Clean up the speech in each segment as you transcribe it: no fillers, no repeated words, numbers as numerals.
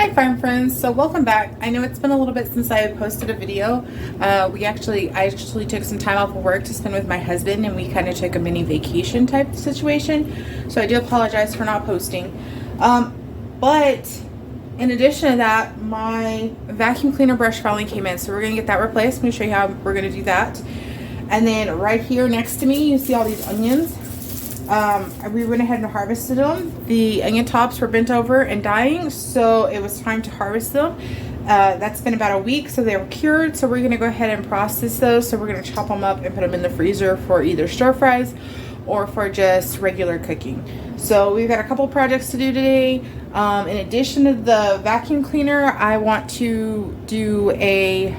Hi farm friends, so welcome back. I know it's been a little bit since I posted a video. I actually took some time off of work to spend with my husband, and we kind of took a mini vacation type situation. So I do apologize for not posting. But in addition to that, my vacuum cleaner brush finally came in, so we're gonna get that replaced. I'm gonna show you how we're gonna do that. And then right here next to me, you see all these onions. We went ahead and harvested them. The onion tops were bent over and dying, so it was time to harvest them. That's been about a week, so they were cured. So we're going to go ahead and process those. So we're going to chop them up and put them in the freezer for either stir fries or for just regular cooking. So we've got a couple projects to do today. In addition to the vacuum cleaner, I want to do a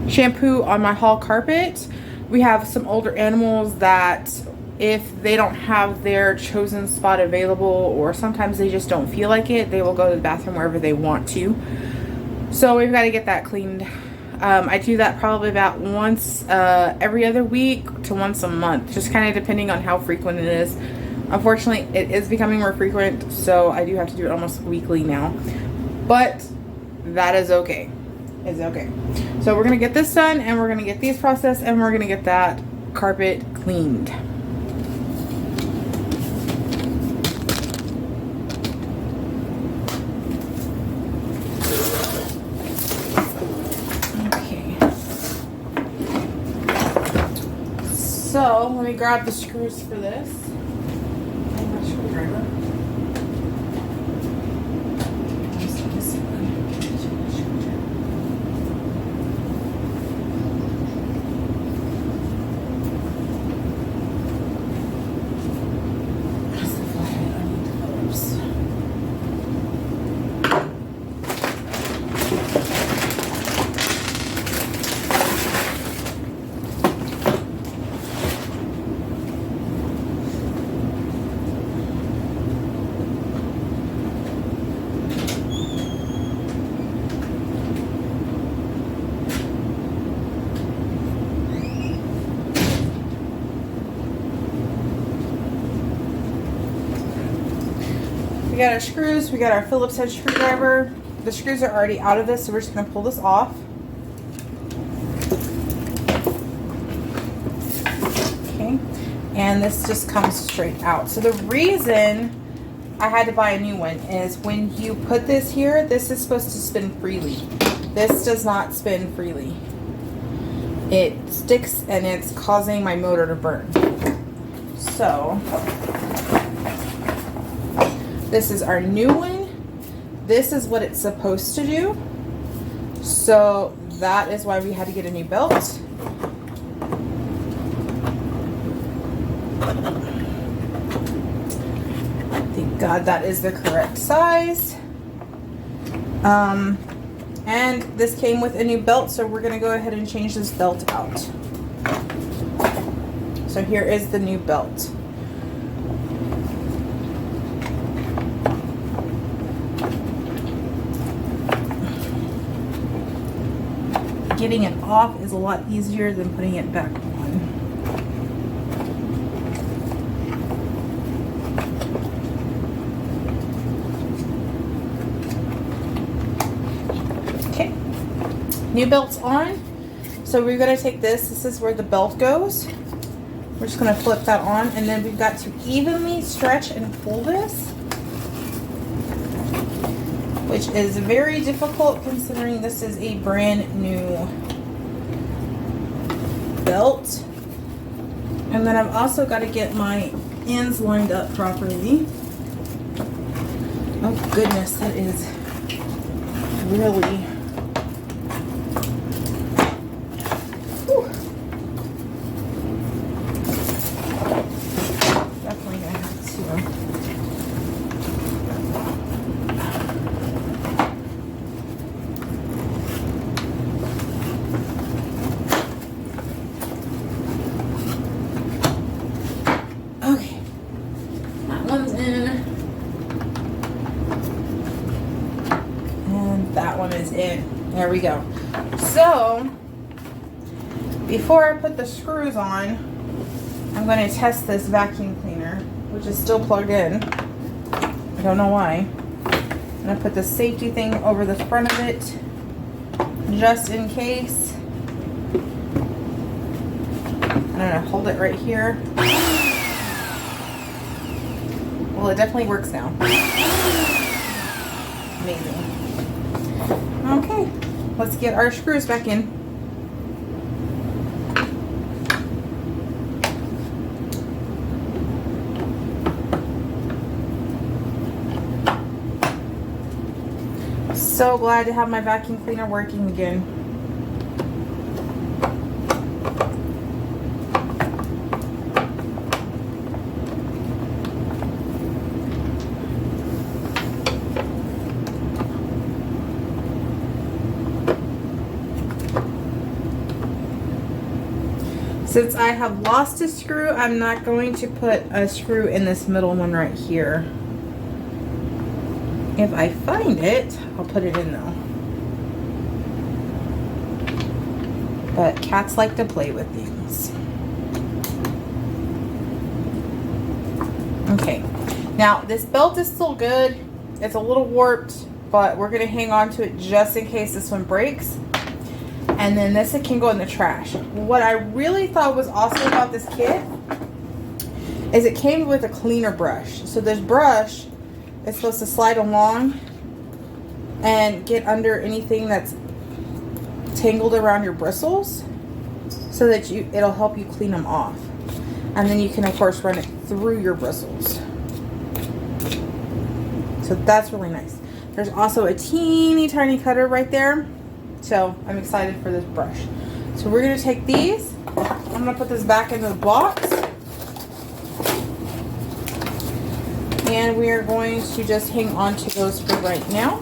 shampoo on my hall carpet. We have some older animals that if they don't have their chosen spot available, or sometimes they just don't feel like it, they will go to the bathroom wherever they want to. So we've got to get that cleaned. I do that probably about once every other week to once a month, just kind of depending on how frequent it is. Unfortunately, it is becoming more frequent, so I do have to do it almost weekly now. But that is okay. It's okay. So we're going to get this done, and we're going to get these processed, and we're going to get that carpet cleaned. So let me grab the screws for this. And my screwdriver. We got our screws, we got our Phillips head screwdriver. The screws are already out of this, so we're just going to pull this off. Okay, and this just comes straight out. So the reason I had to buy a new one is when you put this here, this is supposed to spin freely. This does not spin freely. It sticks and it's causing my motor to burn. So this is our new one. This is what it's supposed to do. So that is why we had to get a new belt. Thank God that is the correct size. And this came with a new belt, so we're gonna go ahead and change this belt out. So here is the new belt. Getting it off is a lot easier than putting it back on. Okay, new belt's on. So we're gonna take this. This is where the belt goes. We're just gonna flip that on, and then we've got to evenly stretch and pull this, which is very difficult considering this is a brand new belt. And then I've also got to get my ends lined up properly. Oh goodness, that is really... Whew. Definitely gonna have to... Okay, that one's in, and that one is in. There we go. So, before I put the screws on, I'm going to test this vacuum cleaner, which is still plugged in. I don't know why. gonna put the safety thing over the front of it just in case. I'm gonna hold it right here. Well, it definitely works now. Amazing. Okay, let's get our screws back in. So glad to have my vacuum cleaner working again. Since I have lost a screw, I'm not going to put a screw in this middle one right here. If I find it, I'll put it in though. But cats like to play with things. Okay, now this belt is still good. It's a little warped, but we're gonna hang on to it just in case this one breaks. And then this can go in the trash. What I really thought was awesome about this kit is it came with a cleaner brush. So this brush is supposed to slide along and get under anything that's tangled around your bristles so that it'll help you clean them off. And then you can of course run it through your bristles. So that's really nice. There's also a teeny tiny cutter right there. So I'm excited for this brush. So we're going to take these. I'm going to put this back into the box. And we are going to just hang on to those for right now.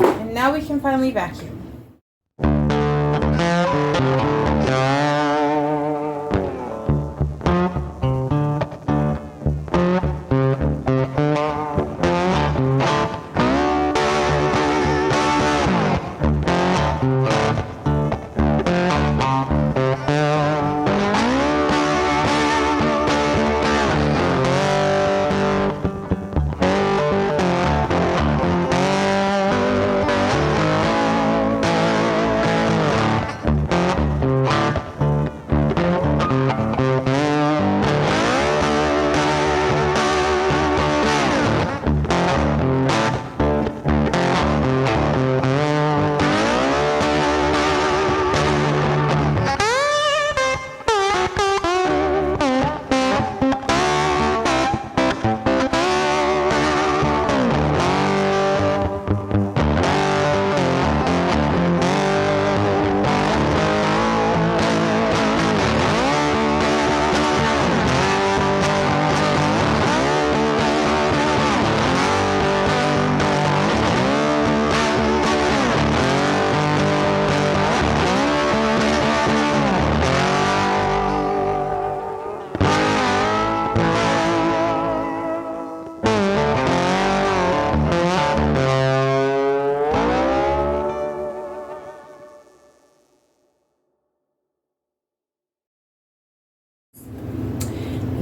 And now we can finally vacuum.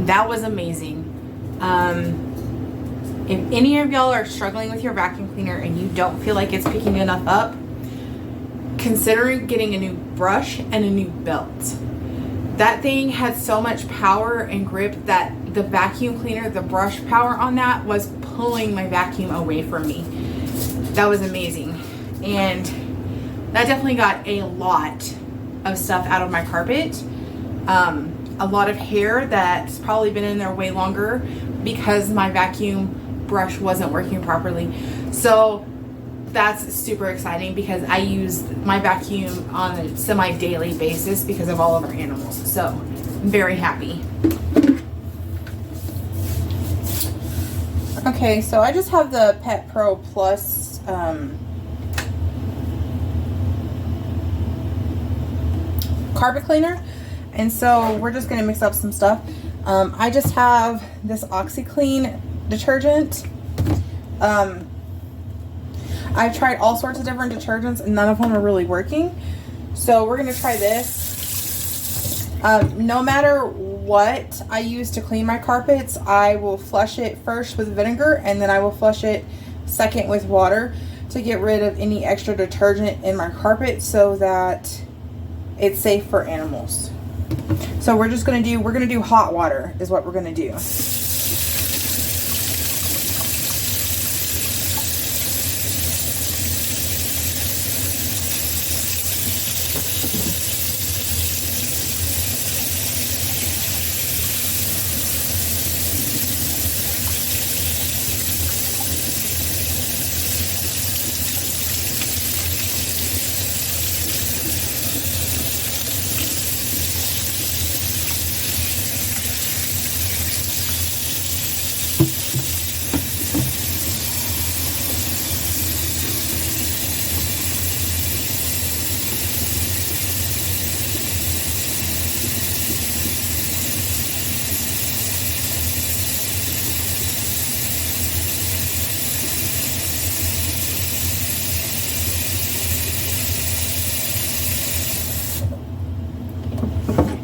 That was amazing. If any of y'all are struggling with your vacuum cleaner and you don't feel like it's picking enough up, consider getting a new brush and a new belt. That thing had so much power and grip that the vacuum cleaner, the brush power on that was pulling my vacuum away from me. That was amazing. And that definitely got a lot of stuff out of my carpet. A lot of hair that's probably been in there way longer because my vacuum brush wasn't working properly. So that's super exciting because I use my vacuum on a semi-daily basis because of all of our animals. So I'm very happy. Okay, so I just have the Pet Pro Plus carpet cleaner. And so we're just going to mix up some stuff. I just have this OxiClean detergent. I've tried all sorts of different detergents and none of them are really working. So we're going to try this. No matter what I use to clean my carpets, I will flush it first with vinegar and then I will flush it second with water to get rid of any extra detergent in my carpet so that it's safe for animals. So we're gonna do hot water is what we're gonna do.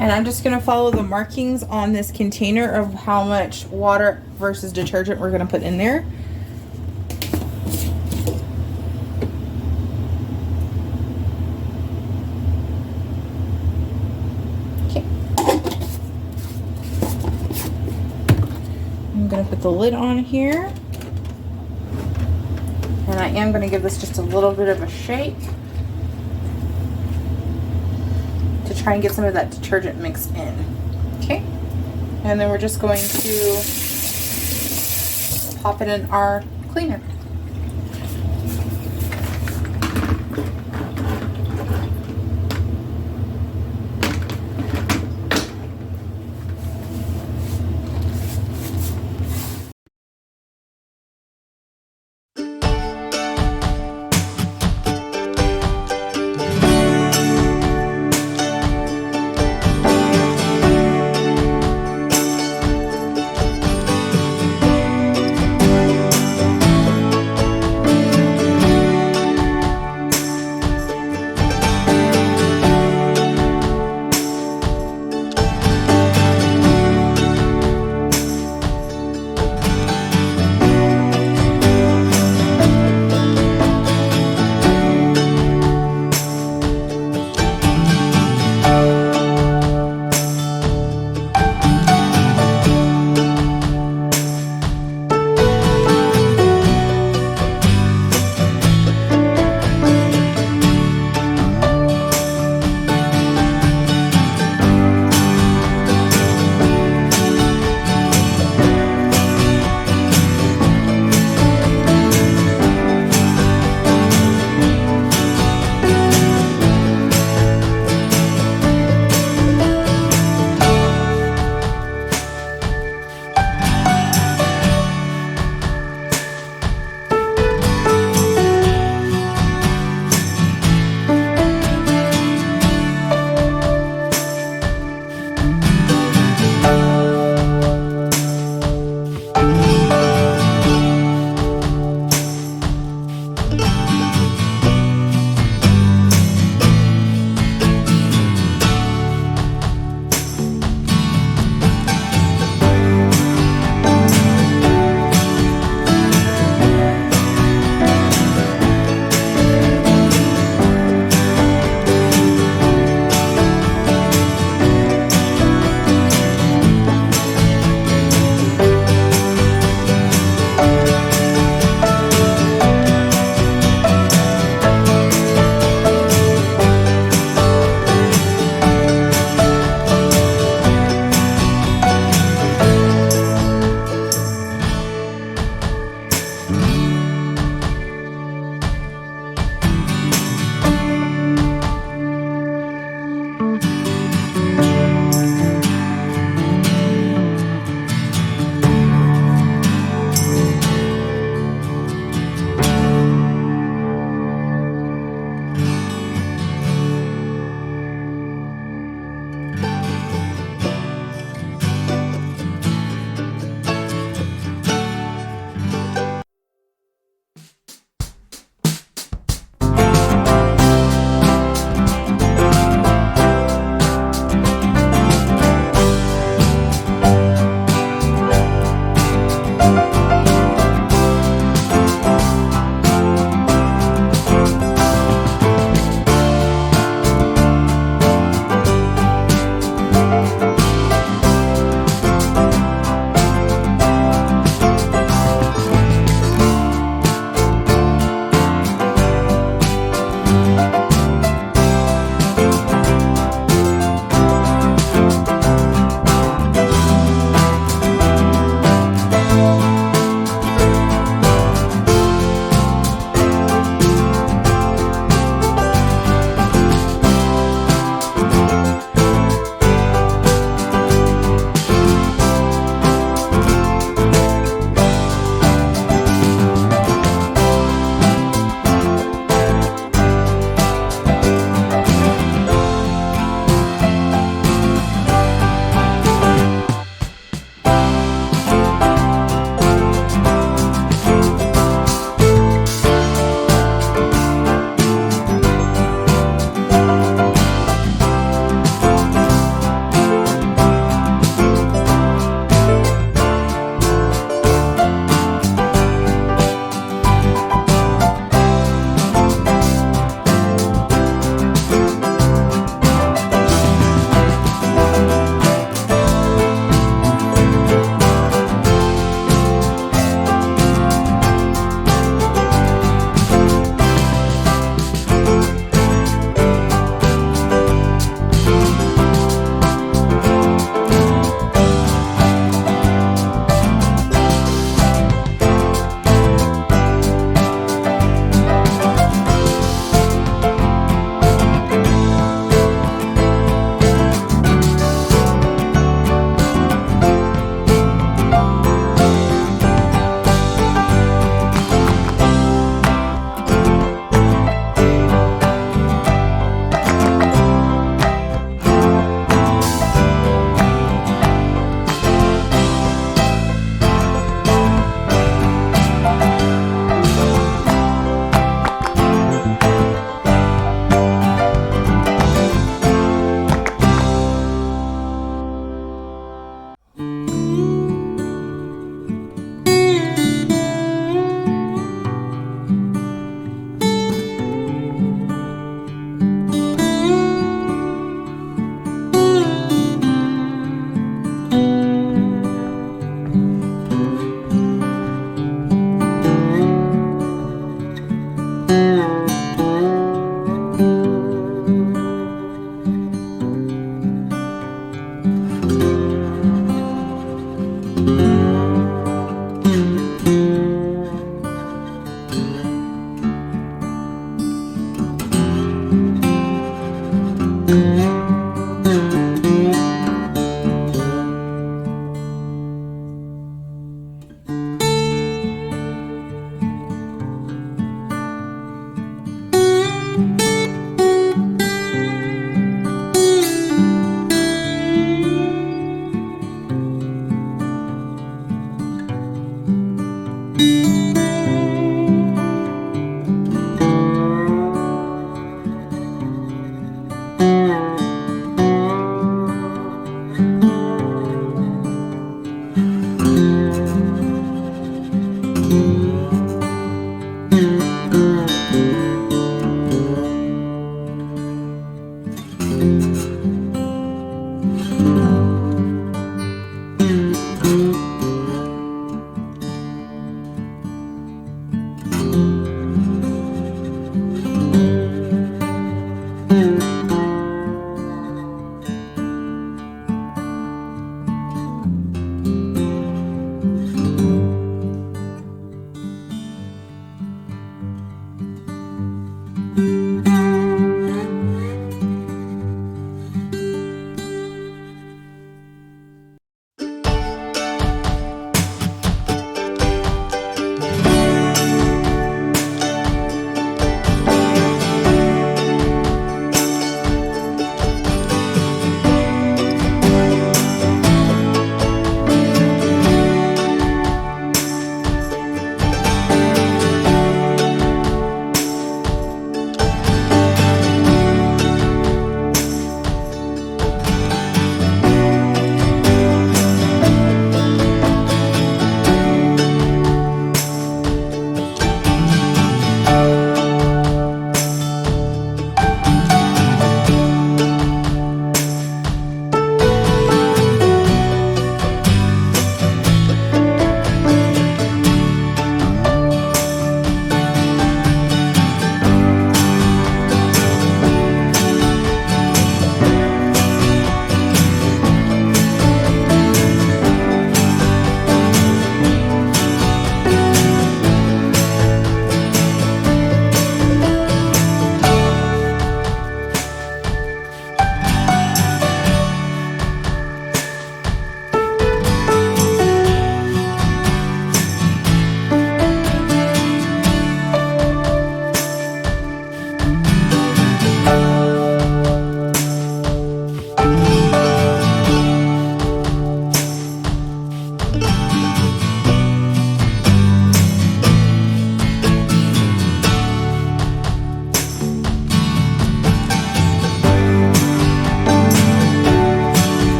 And I'm just going to follow the markings on this container of how much water versus detergent we're going to put in there. Okay. I'm going to put the lid on here. And I am going to give this just a little bit of a shake to try and get some of that detergent mixed in. Okay, and then we're just going to pop it in our cleaner.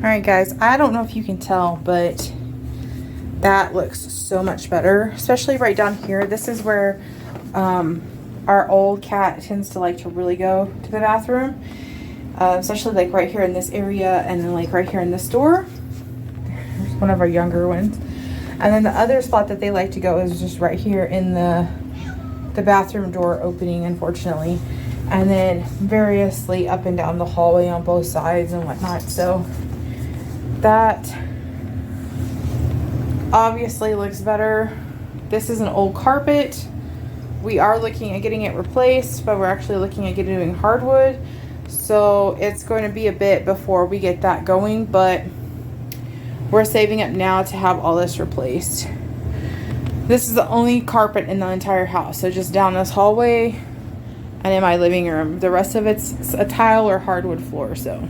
Alright guys, I don't know if you can tell, but that looks so much better, especially right down here. This is where our old cat tends to like to really go to the bathroom, especially like right here in this area, and then like right here in this door. There's one of our younger ones. And then the other spot that they like to go is just right here in the bathroom door opening, unfortunately. And then variously up and down the hallway on both sides and whatnot. So that obviously looks better. This is an old carpet. We are looking at getting it replaced, but we're actually looking at doing hardwood. So it's going to be a bit before we get that going, but we're saving up now to have all this replaced. This is the only carpet in the entire house. So just down this hallway and in my living room. The rest of it's a tile or hardwood floor, so.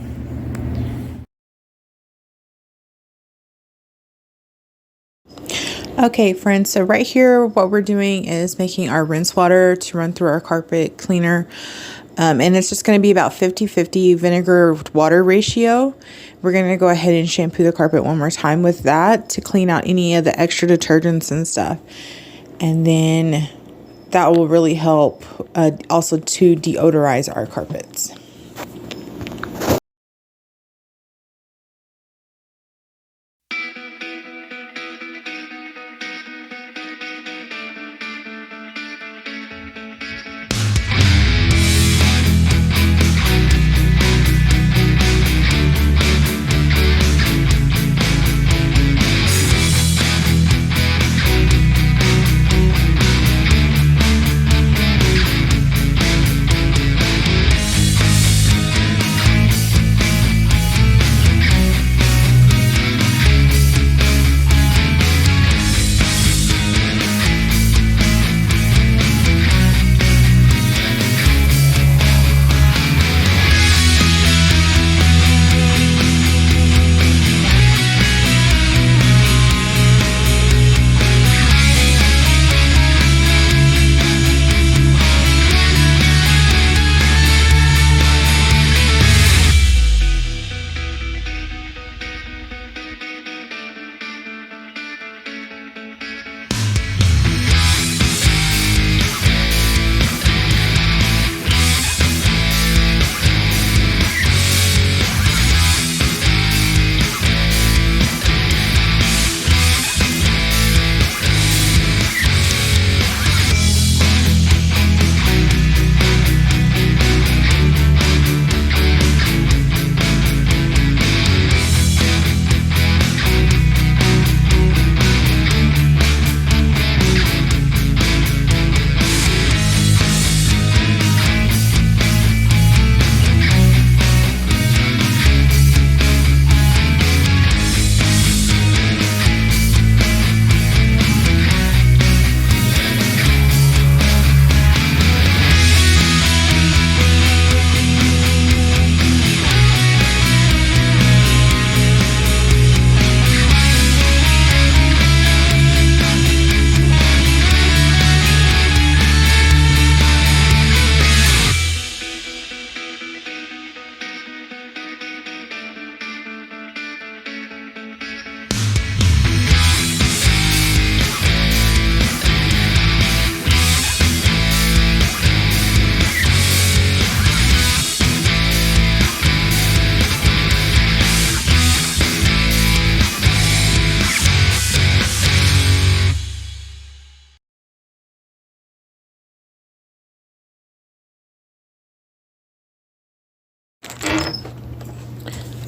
Okay, friends, so right here, what we're doing is making our rinse water to run through our carpet cleaner. And it's just going to be about 50-50 vinegar water ratio. We're going to go ahead and shampoo the carpet one more time with that to clean out any of the extra detergents and stuff. And then that will really help also to deodorize our carpets.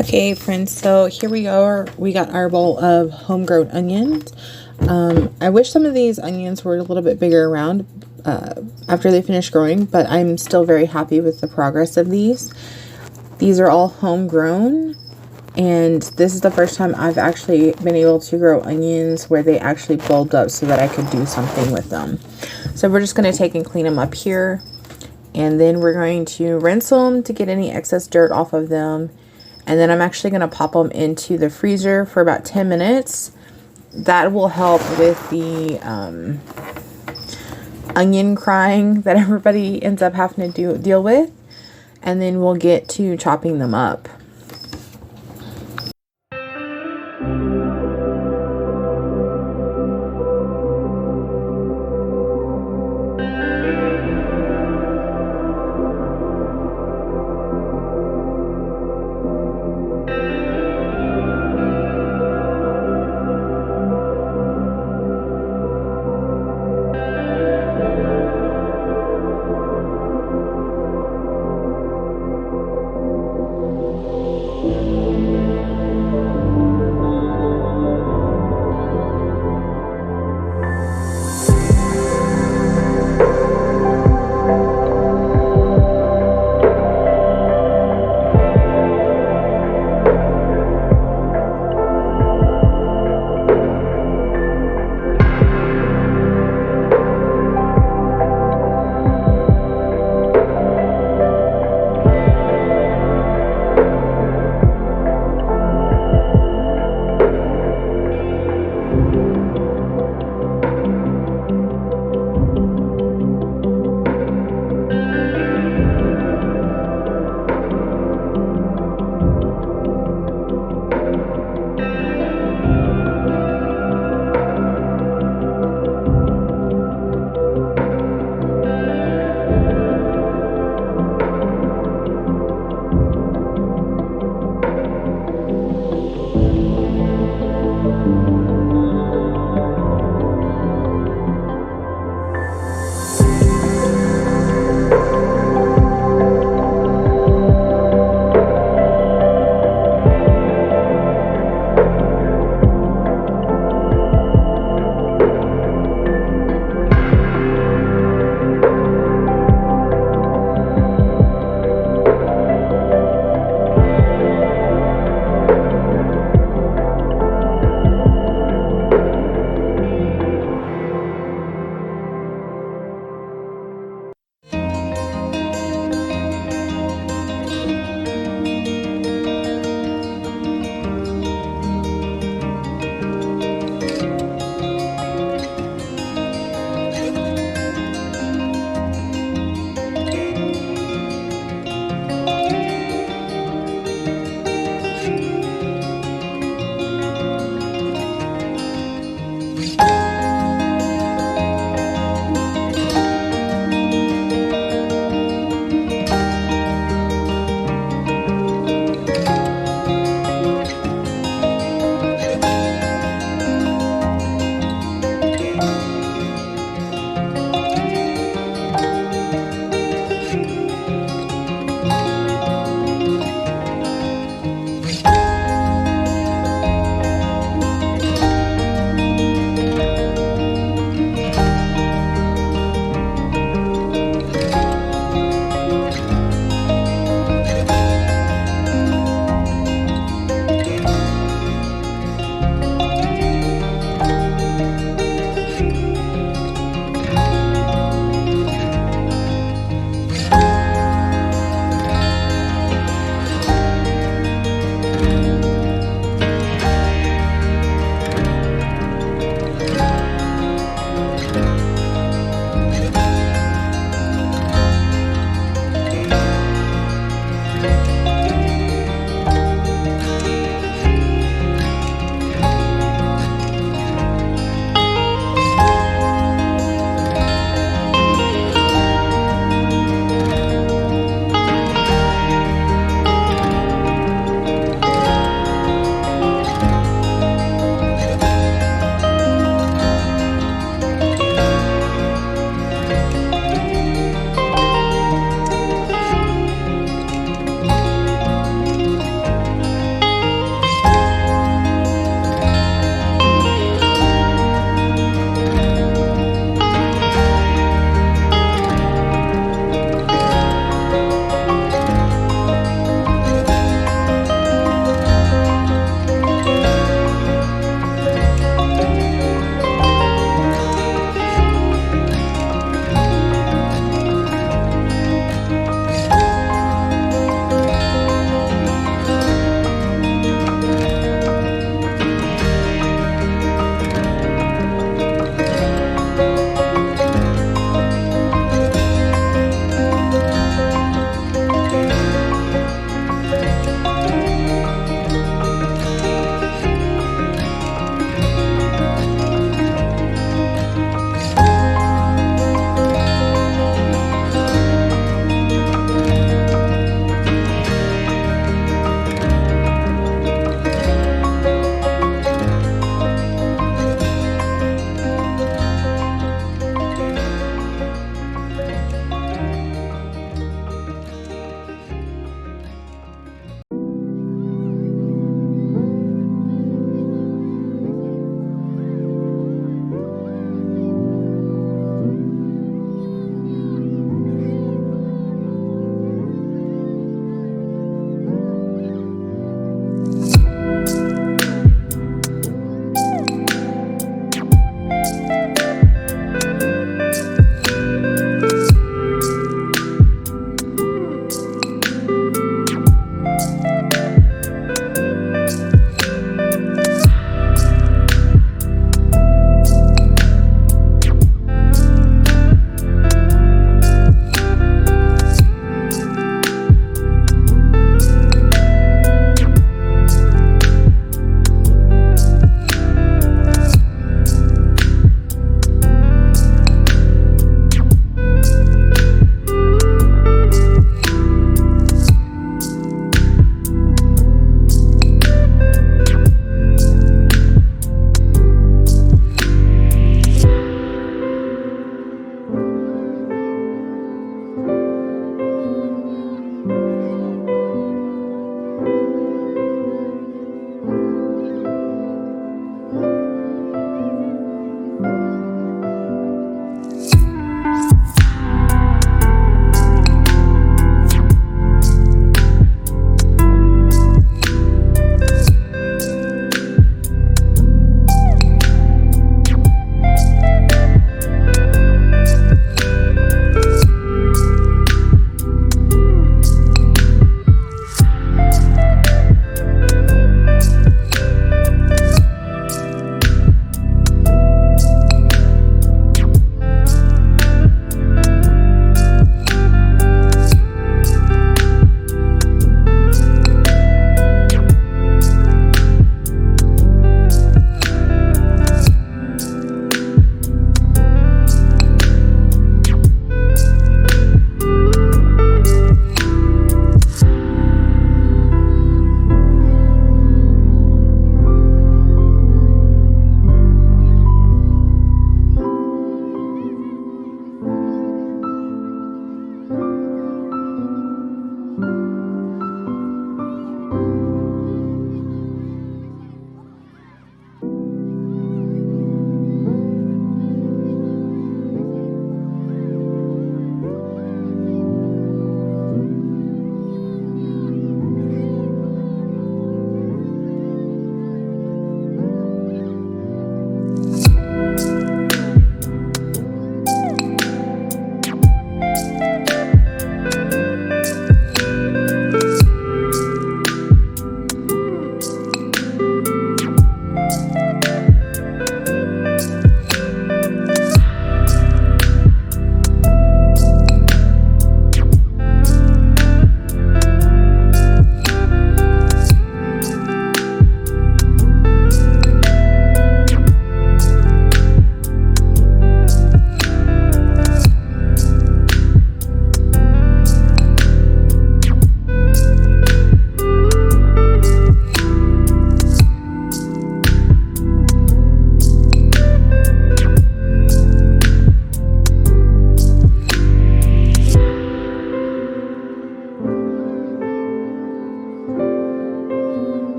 Okay, friends, so here we are. We got our bowl of homegrown onions. I wish some of these onions were a little bit bigger around after they finish growing, but I'm still very happy with the progress of these. These are all homegrown, and this is the first time I've actually been able to grow onions where they actually bulbed up so that I could do something with them. So we're just going to take and clean them up here, and then we're going to rinse them to get any excess dirt off of them. And then I'm actually going to pop them into the freezer for about 10 minutes. That will help with the onion crying that everybody ends up having to deal with. And then we'll get to chopping them up.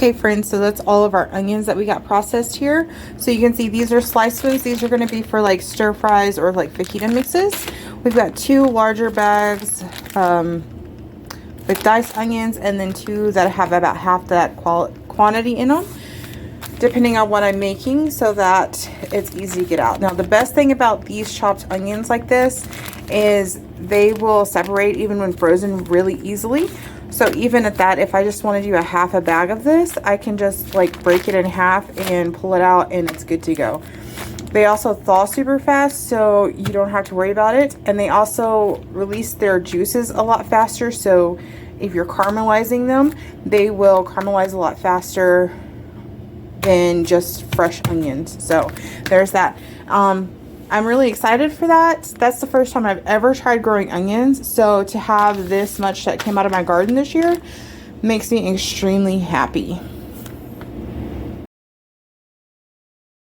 Okay friends, so that's all of our onions that we got processed here. So you can see these are sliced ones. These are going to be for like stir fries or like fajita mixes. We've got 2 larger bags with diced onions, and then 2 that have about half that quantity in them, depending on what I'm making, so that it's easy to get out. Now the best thing about these chopped onions like this is they will separate even when frozen really easily. So even at that, if I just want to do a half a bag of this, I can just like break it in half and pull it out and it's good to go. They also thaw super fast, so you don't have to worry about it. And they also release their juices a lot faster. So if you're caramelizing them, they will caramelize a lot faster than just fresh onions. So there's that. I'm really excited for that. That's the first time I've ever tried growing onions. So to have this much that came out of my garden this year makes me extremely happy.